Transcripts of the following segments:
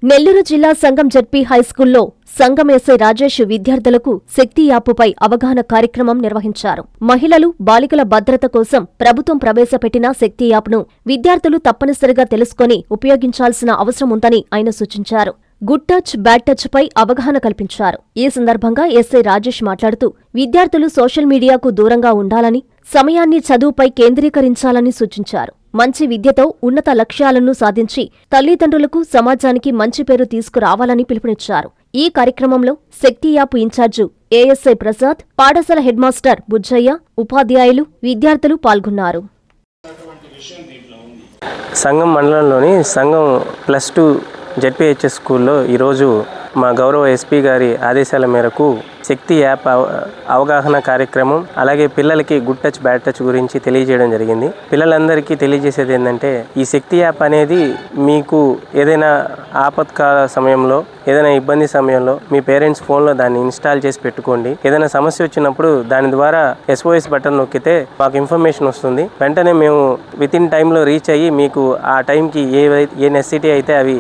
నెల్లూరు జిల్లా సంగం జడ్పీ హైస్కూల్లో సంగం ఎస్ఐ రాజేష్ విద్యార్థులకు శక్తి యాప్పుపై అవగాహన కార్యక్రమం నిర్వహించారు. మహిళలు, బాలికల భద్రత కోసం ప్రభుత్వం ప్రవేశపెట్టిన శక్తి యాప్ను విద్యార్థులు తప్పనిసరిగా తెలుసుకొని ఉపయోగించాల్సిన అవసరం ఉందని ఆయన సూచించారు. గుడ్ టచ్, బ్యాడ్ టచ్ పై అవగాహన కల్పించారు. ఈ సందర్భంగా ఎస్ఐ రాజేష్ మాట్లాడుతూ విద్యార్థులు సోషల్ మీడియాకు దూరంగా ఉండాలని, సమయాన్ని చదువుపై కేంద్రీకరించాలని సూచించారు. మంచి విద్యతో ఉన్నత లక్ష్యాలను సాధించి తల్లిదండ్రులకు, సమాజానికి మంచి పేరు తీసుకురావాలని పిలుపునిచ్చారు. ఈ కార్యక్రమంలో శక్తి యాప్ ఇన్ఛార్జు ఏఎస్ఐ ప్రసాద్, పాఠశాల హెడ్ మాస్టర్ బుజ్జయ్య, ఉపాధ్యాయులు, విద్యార్థులు పాల్గొన్నారు. సంగం మండలంలోని సంగం +2 జెడ్పీహెచ్ఎస్ స్కూల్లో ఈరోజు మా గౌరవ ఎస్పీ గారి ఆదేశాల మేరకు శక్తి యాప్ అవగాహన కార్యక్రమం, అలాగే పిల్లలకి గుడ్ టచ్, బ్యాడ్ టచ్ గురించి తెలియజేయడం జరిగింది. పిల్లలందరికీ తెలియజేసేది ఏంటంటే, ఈ శక్తి యాప్ అనేది మీకు ఏదైనా ఆపత్కాల సమయంలో, ఏదైనా ఇబ్బంది సమయంలో మీ పేరెంట్స్ ఫోన్లో దాన్ని ఇన్స్టాల్ చేసి పెట్టుకోండి. ఏదైనా సమస్య వచ్చినప్పుడు దాని ద్వారా SOS బటన్ నొక్కితే మాకు ఇన్ఫర్మేషన్ వస్తుంది. వెంటనే మేము వితిన్ టైంలో రీచ్ అయ్యి మీకు ఆ టైంకి ఏ నెసెసిటీ అయితే అవి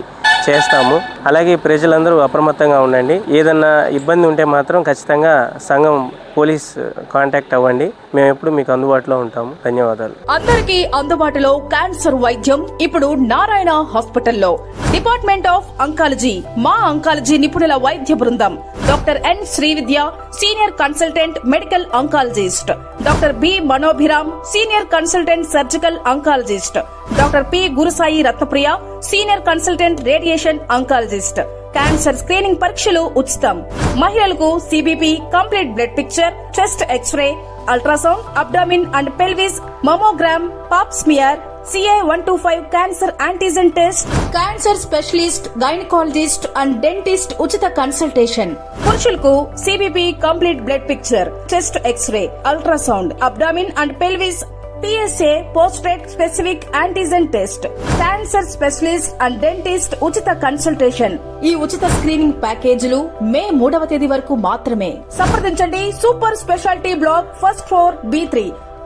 చేస్తాము. అలాగే ప్రజలందరూ అప్రమత్తంగా ఉండండి. ఏదన్నా ఇబ్బంది ఉంటే మాత్రం ఖచ్చితంగా సంఘం పోలీస్ కాంటాక్ట్ అవ్వండి. మేము ఎప్పుడు మీకు అందుబాటులో ఉంటాము. ధన్యవాదాలు. అందరికీ అందుబాటులో క్యాన్సర్ వైద్యం ఇప్పుడు నారాయణ హాస్పిటల్లో. డిపార్ట్మెంట్ ఆఫ్ అంకాలజీ, మా అంకాలజీ నిపుణుల వైద్య బృందం. Doctor N Srividya, senior consultant medical oncologist. Doctor B Manobhiram, senior consultant surgical oncologist. Doctor P Gurusai Ratnapriya, senior consultant radiation oncologist. Cancer screening పరీక్షలు ఉచితం. మహిళలకు CBP, complete blood picture, chest X-ray, ultrasound, abdomen and pelvis, mammogram, pap smear, CA-125 cancer antigen test, cancer specialist, gynaecologist and dentist ఉచిత consultation. పురుషులకు CBP, complete blood picture, chest X-ray, ultrasound, abdomen and pelvis, PSA పోస్ట్రేట్ specific antigen test, cancer specialist and dentist ఉచిత consultation. ఈ ఉచిత screening ప్యాకేజీలు మే 3వ తేదీ వరకు మాత్రమే. సంప్రదించండి super speciality block, first floor, B3.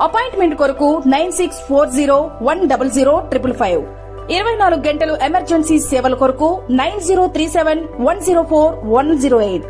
Appointment కొరకు 9640100555. 24 గంటలు ఎమర్జెన్సీ సేవల కొరకు 9037104108.